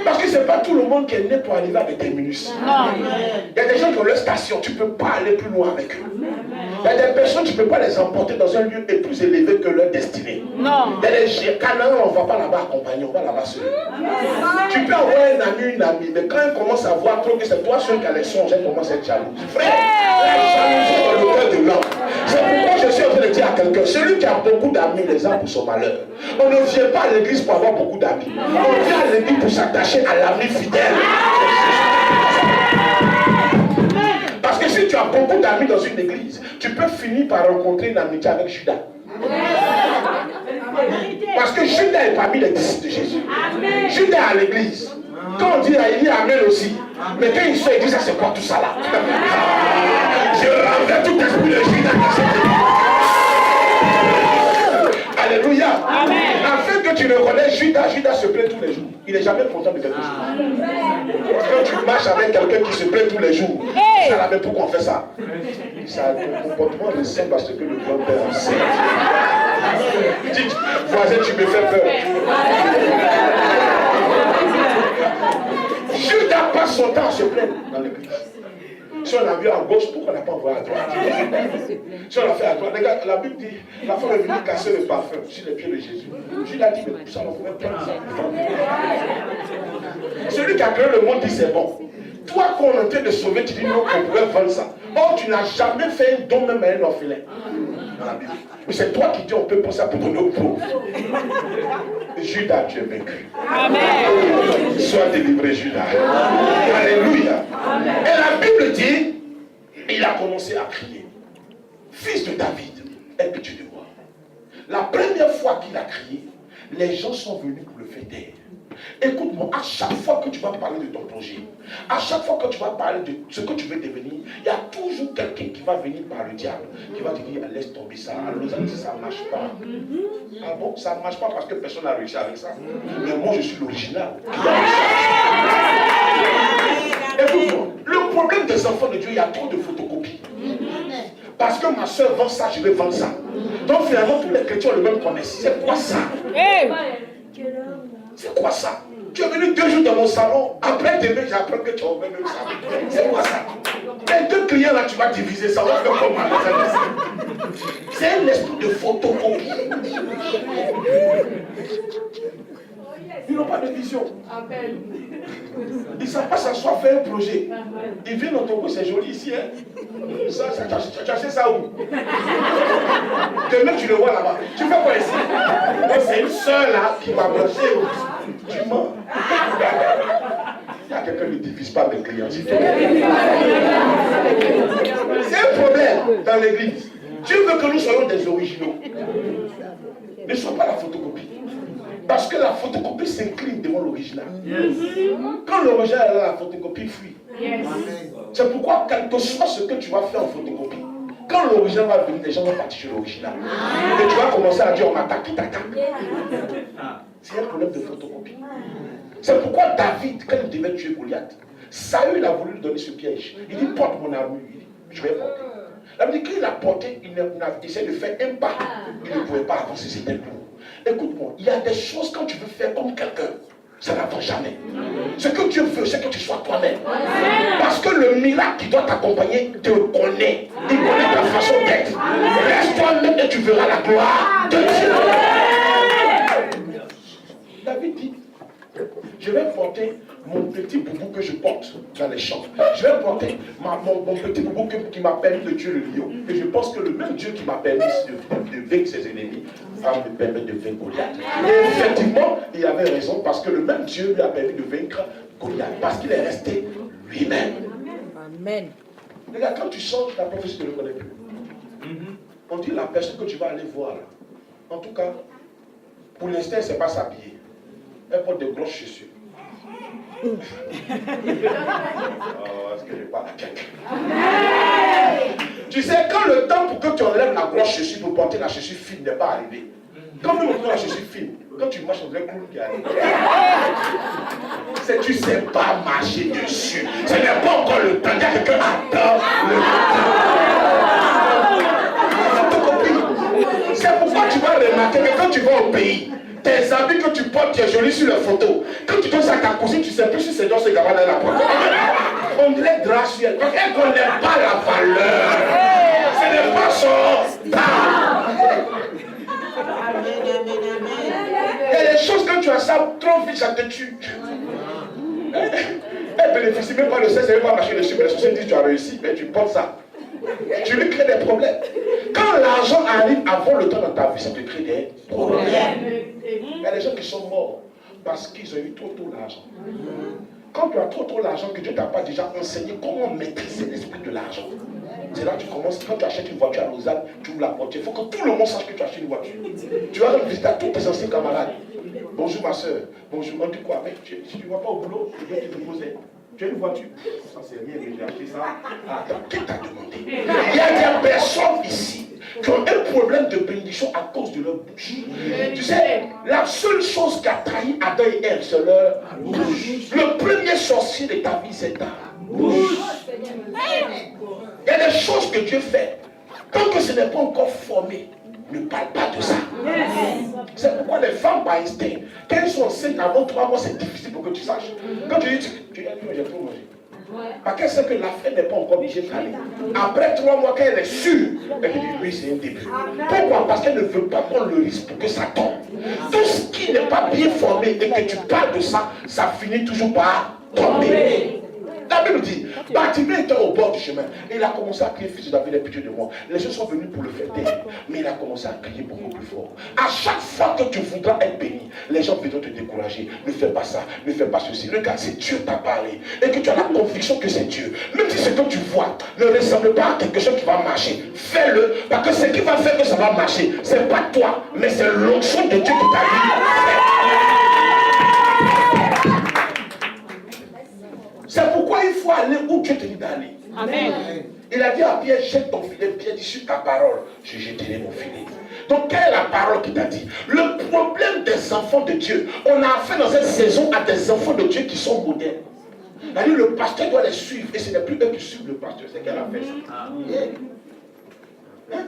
Parce que ce n'est pas tout le monde qui est né pour arriver à des terminus. Il y a des gens qui ont leur station, tu ne peux pas aller plus loin avec eux. Il y a des personnes, tu ne peux pas les emporter dans un lieu plus élevé que leur destinée. Il y a des Canaan, on ne va pas là-bas accompagner, on va là-bas seul. Tu peux avoir un ami, une amie, mais quand elle commence à voir trop que c'est toi seul qui a les songes, elle commence à être jalouse. Frère, la jalousie dans le cœur de l'homme. C'est pourquoi je suis en train de dire à quelqu'un, celui qui a beaucoup d'amis, les a pour son malheur. On ne vient pas à l'église pour avoir beaucoup d'amis. On vient à l'église pour s'attacher à l'ami fidèle. Parce que si tu as beaucoup d'amis dans une église, tu peux finir par rencontrer une amitié avec Judas. Parce que Judas est parmi les disciples de Jésus. Judas est à l'église. Quand on dit il est Amen aussi. Mais quand il sort, il dit ça c'est quoi tout ça là? Je renverse tout esprit de Judas dans cette église. Alléluia. Amen. Afin que tu le connais, Judas se plaît tous les jours. Il n'est jamais content de quelque chose. Quand tu marches avec quelqu'un qui se plaît tous les jours, ça là, mais pourquoi on fait ça? Ça ton comportement est sain parce que le grand-père sait. Dites, voisin, tu me fais peur. Judas passe son temps à se plaindre dans l'église. Si on a vu à gauche, pourquoi on n'a pas envoyé à droite? Si on a fait à droite, regarde, la Bible dit, la femme est venue casser le parfum sur les pieds de Jésus. Judas dit, mais ça, on pouvait prendre ça. Celui qui a créé le monde dit, c'est bon. Toi, qu'on est en train de sauver, tu dis, non, on pouvait vendre ça. Or, tu n'as jamais fait un don même à un orphelin. Dans la Bible. Mais c'est toi qui dis, on peut prendre ça pour donner aux pauvres. Judas, tu es vaincu. Amen. Sois délivré, Judas. Alléluia. Amen. Et la Bible dit, il a commencé à crier. Fils de David, aie pitié de moi. La première fois qu'il a crié, les gens sont venus pour le faire taire. Écoute-moi, à chaque fois que tu vas parler de ton projet, à chaque fois que tu vas parler de ce que tu veux devenir, il y a toujours quelqu'un qui va venir par le diable, qui va te dire, laisse tomber ça. À Lausanne, ça ne marche pas. Ah bon, ça ne marche pas parce que personne n'a réussi avec ça. Mais moi, je suis l'original. Écoute-moi, le problème des enfants de Dieu, il y a trop de photocopies. Parce que ma soeur vend ça, je vais vendre ça. Donc finalement, tous les chrétiens ont le même connaissance. C'est quoi ça? C'est quoi ça? Tu es venu 2 jours dans mon salon, après demain, j'apprends que tu as ouvert même ça. C'est quoi ça? Les 2 clients là, tu vas diviser ça, on va faire comment? C'est un esprit de photocopie. Ils n'ont pas de vision. Ils ne savent pas s'asseoir, faire un projet. Ils viennent dans ton coin, c'est joli ici. Hein? Ça, tu as acheté ça où? Demain, tu le vois là-bas. Tu fais quoi ici? C'est une soeur là qui va brancher. Tu mens. Il y a quelqu'un qui ne divise pas mes clients. C'est un problème dans l'église. Dieu veut que nous soyons des originaux. Ne sois pas la photocopie. Parce que la photocopie s'incline devant l'original. Quand l'original est là, la photocopie fuit. C'est pourquoi, quel que soit ce que tu vas faire en photocopie, quand l'original va venir, les gens vont partir sur l'original. Et tu vas commencer à dire, on m'attaque, il t'attaque. C'est un problème de photocopie. C'est pourquoi David, quand il devait tuer Goliath, Saül a voulu lui donner ce piège. Il dit, porte mon armure. Il dit, je vais porter. La Bible dit qu'il a porté, il a essayé de faire un pas. Il ne pouvait pas avancer, c'était lourd. Écoute-moi, il y a des choses quand tu veux faire comme quelqu'un, ça n'avance jamais. Ce que Dieu veut, c'est que tu sois toi-même. Parce que le miracle qui doit t'accompagner te connaît. Il connaît ta façon d'être. Reste toi-même et tu verras la gloire de Dieu. David dit, je vais porter mon petit boubou que je porte dans les champs. Je vais porter mon petit boubou qui m'a permis de tuer le lion. Et je pense que le même Dieu qui m'a permis de vaincre ses ennemis va me permettre de vaincre Goliath. Et effectivement, il avait raison parce que le même Dieu lui a permis de vaincre Goliath. Parce qu'il est resté lui-même. Amen. Regarde, quand tu changes, la prophétie ne le connaît plus. On dit la personne que tu vas aller voir, en tout cas, pour l'instant, elle ne sait pas s'habiller. Elle porte de grosses chaussures. Oh, est-ce que je parle à quelqu'un? Tu sais, quand le temps pour que tu enlèves la grosse chaussure pour porter la chaussure fine n'est pas arrivé, quand nous mettons la chaussure fine, quand tu marches, on dirait clown qui arrive. Tu ne sais pas marcher dessus. Ce n'est pas encore le temps. Il y a quelqu'un attend le temps. C'est pourquoi tu vas remarquer que quand tu vas au pays, tes habits que tu portes, tu es joli sur les photos. Quand tu donnes ça à ta cousine, tu ne sais plus si c'est dans ce gamin dans la porte. On dirait grâce sur elle. Parce qu'elle ne connaît pas la valeur. Ce n'est pas son temps. Il y a des choses que tu as ça trop vite, ça te tue. Elle bénéficie même pas de ça, elle ne va pas marcher dessus, mais les sociétés disent tu as réussi, mais tu portes ça. Tu lui crées des problèmes. Quand l'argent arrive avant le temps dans ta vie, ça te crée des problèmes. Il y a des gens qui sont morts parce qu'ils ont eu trop l'argent. Quand tu as trop l'argent, que Dieu ne t'a pas déjà enseigné comment maîtriser l'esprit de l'argent. C'est là que tu commences, quand tu achètes une voiture à Lausanne, tu ouvres la porte. Il faut que tout le monde sache que tu achètes une voiture. Tu vas visiter tous tes anciens camarades. Bonjour ma soeur, bonjour, on dit quoi? Mais tu ne vas pas au boulot, tu viens te poser. Tu as une voiture? Ça c'est rien, mais j'ai acheté ça. Attends, qui t'a demandé? Il y a des personnes ici qui ont un problème de bénédiction à cause de leur bouche. Tu sais, la seule chose qui a trahi Adam et Ève, c'est leur bouche. Le premier sorcier de ta vie, c'est ta bouche. Il y a des choses que Dieu fait. Tant que ce n'est pas encore formé, ne parle pas de ça. C'est pourquoi les femmes, par instinct, quand elles sont enceintes avant 3 mois, c'est difficile pour que tu saches. Quand tu dis, tu as dit, j'ai trop mangé. Parce qu'elle sait que l'affaire n'est pas encore bien calée. Après 3 mois, quand elle est sûre, elle dit, oui, c'est un début. Pourquoi? Parce qu'elle ne veut pas prendre le risque pour que ça tombe. Tout ce qui n'est pas bien formé et que tu parles de ça, ça finit toujours par tomber. La Bible dit, Bartimée était au bord du chemin. Et il a commencé à crier, fils de David, aie pitié de moi. Les gens sont venus pour le faire taire. Mais il a commencé à crier beaucoup plus fort. À chaque fois que tu voudras être béni, les gens viendront te décourager. Ne fais pas ça, ne fais pas ceci. Regarde, si Dieu t'a parlé et que tu as la conviction que c'est Dieu, même si ce que tu vois ne ressemble pas à quelque chose qui va marcher, fais-le. Parce que ce qui va faire que ça va marcher, ce n'est pas toi, mais c'est l'onction de Dieu qui t'a dit. C'est pourquoi il faut aller où Dieu te dit d'aller. Amen. Il a dit à Pierre, jette ton filet. Pierre dit, sur ta parole, je jetterai mon filet. Donc, quelle est la parole qui t'a dit? Le problème des enfants de Dieu, on a affaire dans cette saison à des enfants de Dieu qui sont modernes. C'est-à-dire, le pasteur doit les suivre, et ce n'est plus eux qui suivent le pasteur, c'est qu'elle a fait ça.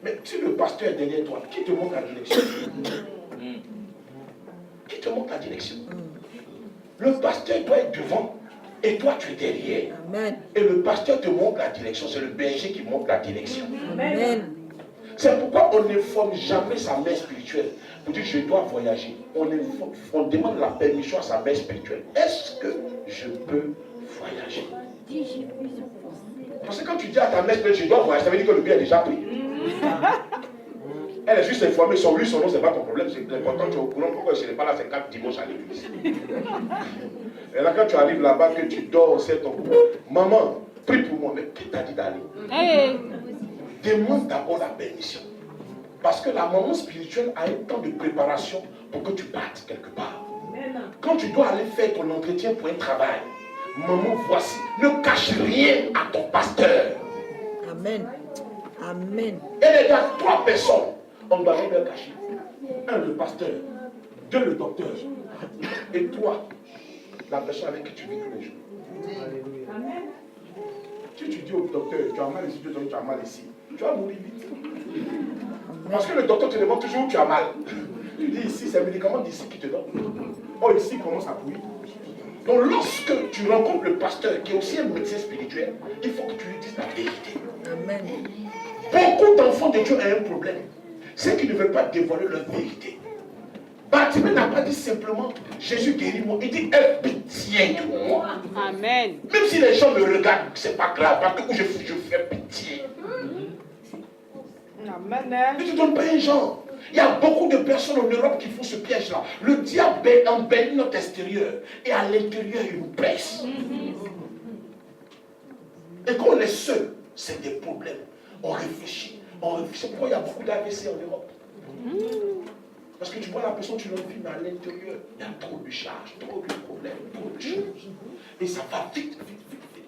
Mais si le pasteur est derrière toi, qui te montre la direction? Qui te montre la direction? Le pasteur doit être devant et toi tu es derrière. Amen. Et le pasteur te montre la direction. C'est le berger qui montre la direction. Amen. C'est pourquoi on ne forme jamais sa mère spirituelle pour dire je dois voyager. On demande la permission à sa mère spirituelle. Est-ce que je peux voyager? Parce que quand tu dis à ta mère spirituelle je dois voyager, ça veut dire que le billet est déjà pris. Elle est juste informée, son nom, c'est pas ton problème. C'est important, tu es au courant. Pourquoi je n'est pas là, c'est 4 dimanches à l'église. Et là, quand tu arrives là-bas, que tu dors, c'est ton coup. Maman, prie pour moi. Mais qui t'a dit d'aller? Demande d'abord la permission. Parce que la maman spirituelle a un temps de préparation pour que tu partes quelque part. Quand tu dois aller faire ton entretien pour un travail, maman, voici, ne cache rien à ton pasteur. Amen. Amen. Et il y a 3 personnes. On doit rien leur cacher. 1, le pasteur. 2, le docteur. Et 3, la personne avec qui tu vis tous les jours. Amen. Si tu dis au docteur, tu as mal ici, tu as mal ici, tu vas mourir vite. Parce que le docteur te demande toujours où tu as mal. Tu dis ici, c'est un médicament d'ici qui te donne. Oh, ici, il commence à pourrir. Donc lorsque tu rencontres le pasteur, qui est aussi un médecin spirituel, il faut que tu lui dises la vérité. Amen. Beaucoup d'enfants de Dieu ont un problème. C'est qu'ils ne veulent pas dévoiler leur vérité. Bartimée n'a pas dit simplement Jésus guéris-moi. Il dit aie pitié de moi. Amen. Même si les gens me regardent, c'est pas grave, parce que je fais pitié. Amen. Ne te donne pas un genre. Il y a beaucoup de personnes en Europe qui font ce piège-là. Le diable embellit notre extérieur et à l'intérieur, il nous blesse. Et quand on est seul, c'est des problèmes. On réfléchit. C'est pourquoi il y a beaucoup d'AVC en Europe. Parce que tu vois la personne, tu l'enfuis, mais à l'intérieur, il y a trop de charges, trop de problèmes, trop de choses. Et ça va vite, vite, vite, vite.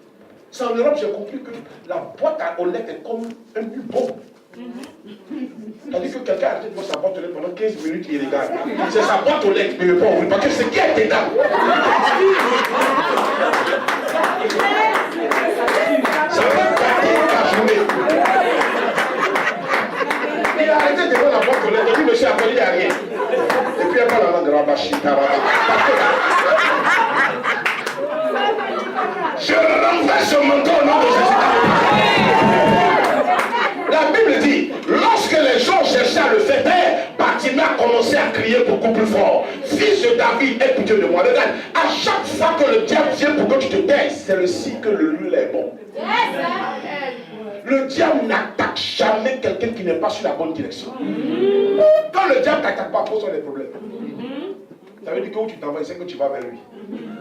C'est en Europe, j'ai compris que la boîte aux lettres est comme un bombe. C'est-à-dire que quelqu'un a dit sa boîte aux lettres pendant 15 minutes, il regarde. C'est sa boîte aux lettres, mais il ne veut pas ouvrir. Parce que c'est qui est dedans. Ça va gâter ta journée. Il a arrêté devant la boîte aux lettres. Il a dit, monsieur, après, il n'y a rien. Et puis, il n'y a pas la langue rabachita. Je renverse ce manteau au nom de Jésus. La Bible dit, lorsque les gens cherchaient à le faire taire, Bartimée a commencé à crier beaucoup plus fort. Fils de David, aie pitié de moi. Regarde, à chaque fois que le diable vient pour que tu te taises, c'est le signe que l'huile est bon. Le diable n'attaque jamais quelqu'un qui n'est pas sur la bonne direction. Quand le diable ne t'attaque pas, pose des problèmes. Ça veut dire que où tu t'en vas, c'est que tu vas vers lui.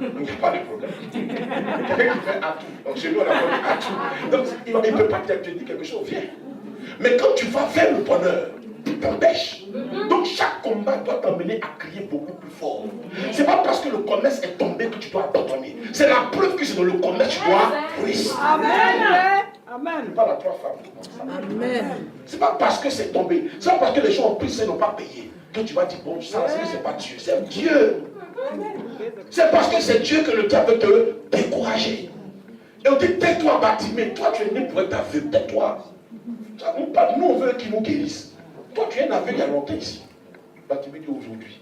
Donc il n'y a pas de problème. Quelqu'un qui fait atout. Donc chez nous, on a dit atout. Donc il ne peut pas te dire quelque chose, viens. Mais quand tu vas vers le bonheur, tu t'empêches. Donc chaque combat doit t'emmener à crier beaucoup plus fort. Ce n'est pas parce que le commerce est tombé que tu dois abandonner. C'est la preuve que c'est dans le commerce que tu dois réussir. Amen. Amen. Je parle à trois femmes. Amen. Ce n'est pas parce que c'est tombé. Ce n'est pas parce que les gens ont pris ça et n'ont pas payé que tu vas dire, bon, ça, c'est pas Dieu, c'est Dieu. C'est parce que c'est Dieu que le diable veut te décourager. Et on dit, tais-toi, Bartimée, toi tu es né pour être aveugle, tais-toi. Nous, on veut qu'il nous guérisse. Toi, tu es un aveugle il y a longtemps ici. Bartimée dit aujourd'hui.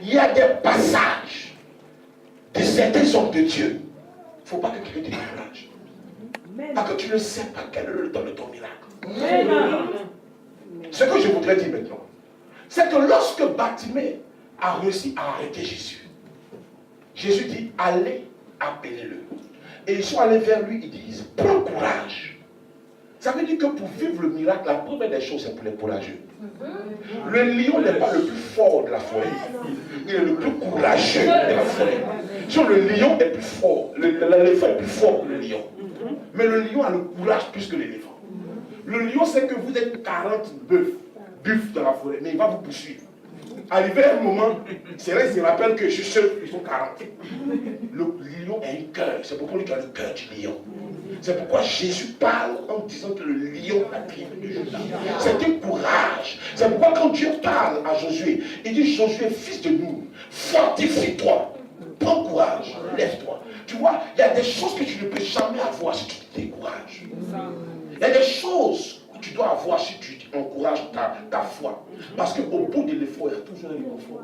Il y a des passages de certains hommes de Dieu. Il ne faut pas que quelqu'un te décourage. Parce que tu ne sais pas quel est le temps de ton miracle. Ce que je voudrais dire maintenant, c'est que lorsque Bartimée a réussi à arrêter Jésus, Jésus dit, allez, appelez-le. Et ils sont allés vers lui, ils disent, prends courage. Ça veut dire que pour vivre le miracle, la première des choses, c'est pour les courageux. Le lion n'est pas le plus fort de la forêt. Il est le plus courageux de la forêt. Si le lion est plus fort, l'éléphant est plus fort que le lion. Mais le lion a le courage plus que l'éléphant. Le lion sait que vous êtes 40 bœufs dans la forêt, mais il va vous poursuivre. Arrivé à un moment, c'est vrai qu'il rappelle que je suis seul, ils sont 40. Le lion a un cœur, c'est pourquoi tu as le cœur du lion. C'est pourquoi Jésus parle en disant que le lion a tribu de Juda. C'est un courage. C'est pourquoi quand Dieu parle à Josué, il dit Josué, fils de nous, fortifie-toi, prends courage, lève-toi. Tu vois, il y a des choses que tu ne peux jamais avoir si tu te décourages. Il y a des choses que tu dois avoir si tu encourages ta foi. Parce qu'au bout de l'effort, il y a toujours un réconfort.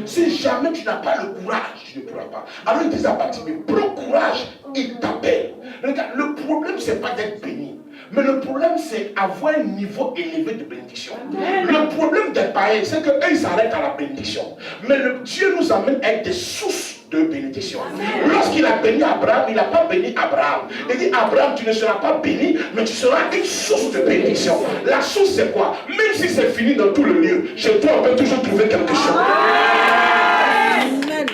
Si jamais tu n'as pas le courage, tu ne pourras pas. Alors il dit à Bartimée, prends courage, il t'appelle. Regarde, le problème, ce n'est pas d'être béni. Mais le problème, c'est avoir un niveau élevé de bénédiction. Le problème des païens, c'est qu'eux, ils s'arrêtent à la bénédiction. Mais Dieu nous amène à être des sources de bénédiction. Lorsqu'il a béni Abraham, il n'a pas béni Abraham. Il dit, Abraham, tu ne seras pas béni, mais tu seras une source de bénédiction. La source, c'est quoi? Même si c'est fini dans tout le lieu, chez toi, on peut toujours trouver quelque chose. Amen.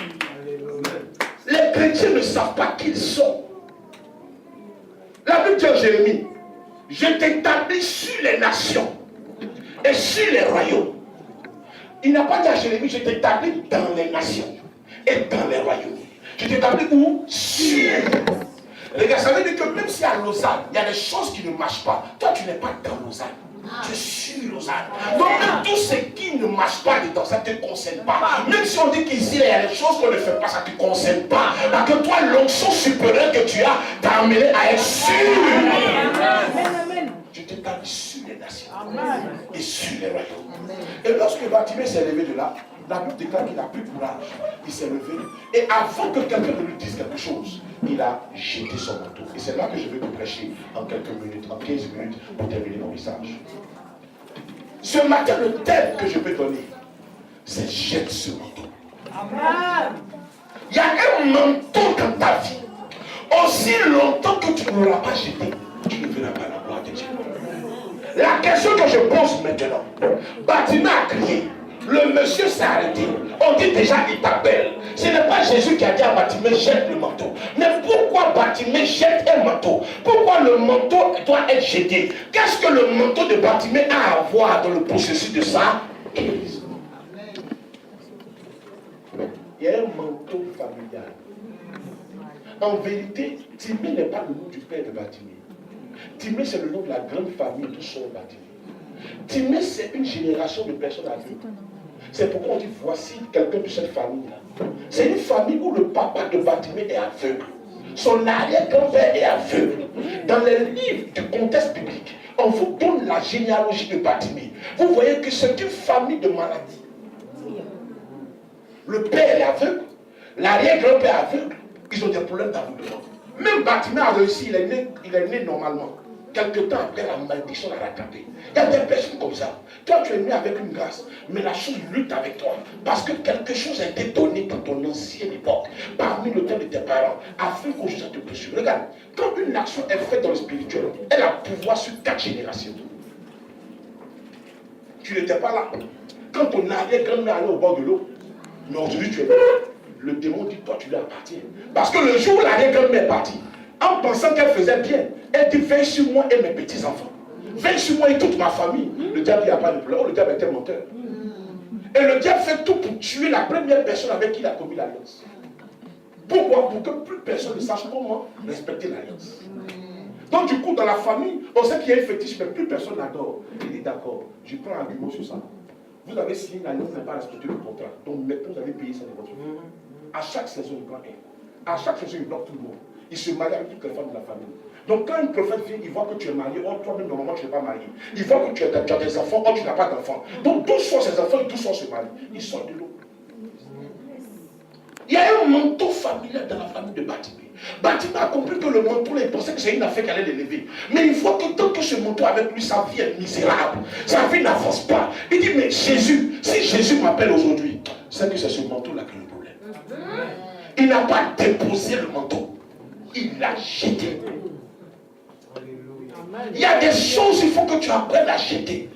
Les chrétiens ne savent pas qui ils sont. La Bible dit en Jérémie, je t'établis sur les nations et sur les royaumes. Il n'a pas dit à Jérémie, je t'établis dans les nations et dans les royaumes. Je t'établis où? Sur. Regarde, ça veut dire que même si à Lausanne, il y a des choses qui ne marchent pas, toi tu n'es pas dans Lausanne. Tu es sur Lausanne. Donc même tout ce qui ne marche pas dedans, ça ne te concerne pas. Même si on dit qu'ici, il y a des choses qu'on ne fait pas, ça ne te concerne pas. Parce que toi, l'onction supérieure que tu as t'a amené à être sûr. Je t'établis sur les nations et sur les royaumes. Et lorsque Bartimée s'est levé de là, la Bible déclare qu'il n'a plus courage. Il s'est levé. Et avant que quelqu'un ne lui dise quelque chose, il a jeté son manteau. Et c'est là que je vais te prêcher en quelques minutes, en 15 minutes, pour terminer mon message. Ce matin, le thème que je peux donner, c'est jette ce manteau. Amen. Il y a un manteau dans ta vie. Aussi longtemps que tu ne l'auras pas jeté, tu ne verras pas la gloire de Dieu. La question que je pose maintenant, Bartimée a crié, le monsieur s'est arrêté. On dit déjà, il t'appelle. Ce n'est pas Jésus qui a dit à Bartimée, jette le manteau. Mais pourquoi Bartimée jette un manteau? Pourquoi le manteau doit être jeté? Qu'est-ce que le manteau de Bartimée a à voir dans le processus de ça? Il y a un manteau familial. En vérité, Timée n'est pas le nom du père de Bartimée. Timée, c'est le nom de la grande famille d'où sort Bartimée. Timée, c'est une génération de personnes aveugles. C'est pourquoi on dit, voici quelqu'un de cette famille-là. C'est une famille où le papa de Bartimée est aveugle. Son arrière-grand-père est aveugle. Dans les livres du contexte biblique, on vous donne la généalogie de Bartimée. Vous voyez que c'est une famille de maladies. Le père est aveugle, l'arrière-grand-père est aveugle, ils ont des problèmes d'aveuglement. Même Bartimée a réussi, il est né normalement. Quelque temps après, la malédiction l'a rattrapé. Il y a des personnes comme ça. Toi, tu es né avec une grâce, mais la chose lutte avec toi. Parce que quelque chose a été donné dans ton ancienne époque, parmi le temps de tes parents, afin qu'aujourd'hui ça te poursuive. Regarde, quand une action est faite dans le spirituel, elle a pouvoir sur 4 générations. Tu n'étais pas là. Quand ton arrière-grand-mère allait au bord de l'eau, mais aujourd'hui tu es là. Le démon dit, toi tu lui appartiens. Parce que le jour où l'arrière-grand-mère est partie, en pensant qu'elle faisait bien, elle dit, veille sur moi et mes petits-enfants. Veille sur moi et toute ma famille. Le diable n'y a pas de problème. Le diable était menteur. Et le diable fait tout pour tuer la première personne avec qui il a commis l'alliance. Pourquoi? Pour que plus personne ne sache comment respecter l'alliance. Donc du coup, dans la famille, on sait qu'il y a un fétiche, mais plus personne n'adore. Il dit, d'accord, je prends un argument sur ça. Vous avez signé une alliance, vous n'avez pas respecté le contrat. Donc maintenant, vous avez payé ça de votre vie. À chaque saison, il prend un. À chaque saison, il bloque tout le monde. Il se marie avec toutes les femmes de la famille. Donc quand un prophète vient, il voit que tu es marié, or toi-même normalement tu n'es pas marié. Il voit que tu as des enfants, or tu n'as pas d'enfants. Donc d'où sont ces enfants et d'où sont ces maris? Ils sortent de l'eau. Il y a un manteau familial dans la famille de Bartimée. Bartimée a compris que le manteau, il pensait que c'est une affaire qui allait l'élever. Mais il voit que tant que ce manteau avec lui, sa vie est misérable. Sa vie n'avance pas. Il dit, mais Jésus, si Jésus m'appelle aujourd'hui, c'est que c'est ce manteau-là qui est le problème. Il n'a pas déposé le manteau. Il l'a jeté. Il y a des choses, il faut que tu apprennes à jeter.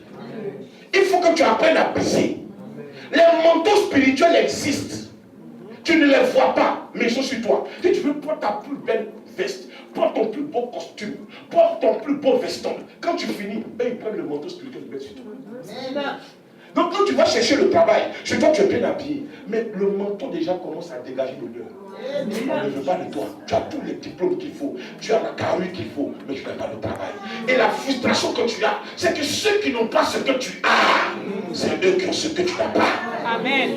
Il faut que tu apprennes à briser. Les manteaux spirituels existent. Tu ne les vois pas, mais ils sont sur toi. Si tu veux prendre ta plus belle veste, prends ton plus beau costume, prends ton plus beau veston. Quand tu finis, ils prennent le manteau spirituel et le mettent sur toi. Donc quand tu vas chercher le travail, chez toi tu es bien habillé, mais le manteau déjà commence à dégager l'odeur. On ne veut pas de toi. Tu as tous les diplômes qu'il faut, tu as la carrure qu'il faut, mais tu n'as pas de travail. Et la frustration que tu as, c'est que ceux qui n'ont pas ce que tu as, c'est eux qui ont ce que tu n'as pas. Amen.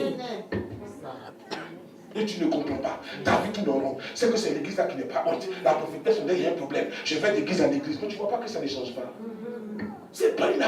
Et tu ne comprends pas. Ta vie tout dans rond. C'est que c'est l'église là qui n'est pas honte. La prophétesse, il y a un problème. Je vais d'église en église. Mais tu ne vois pas que ça ne change pas. C'est pas une affaire.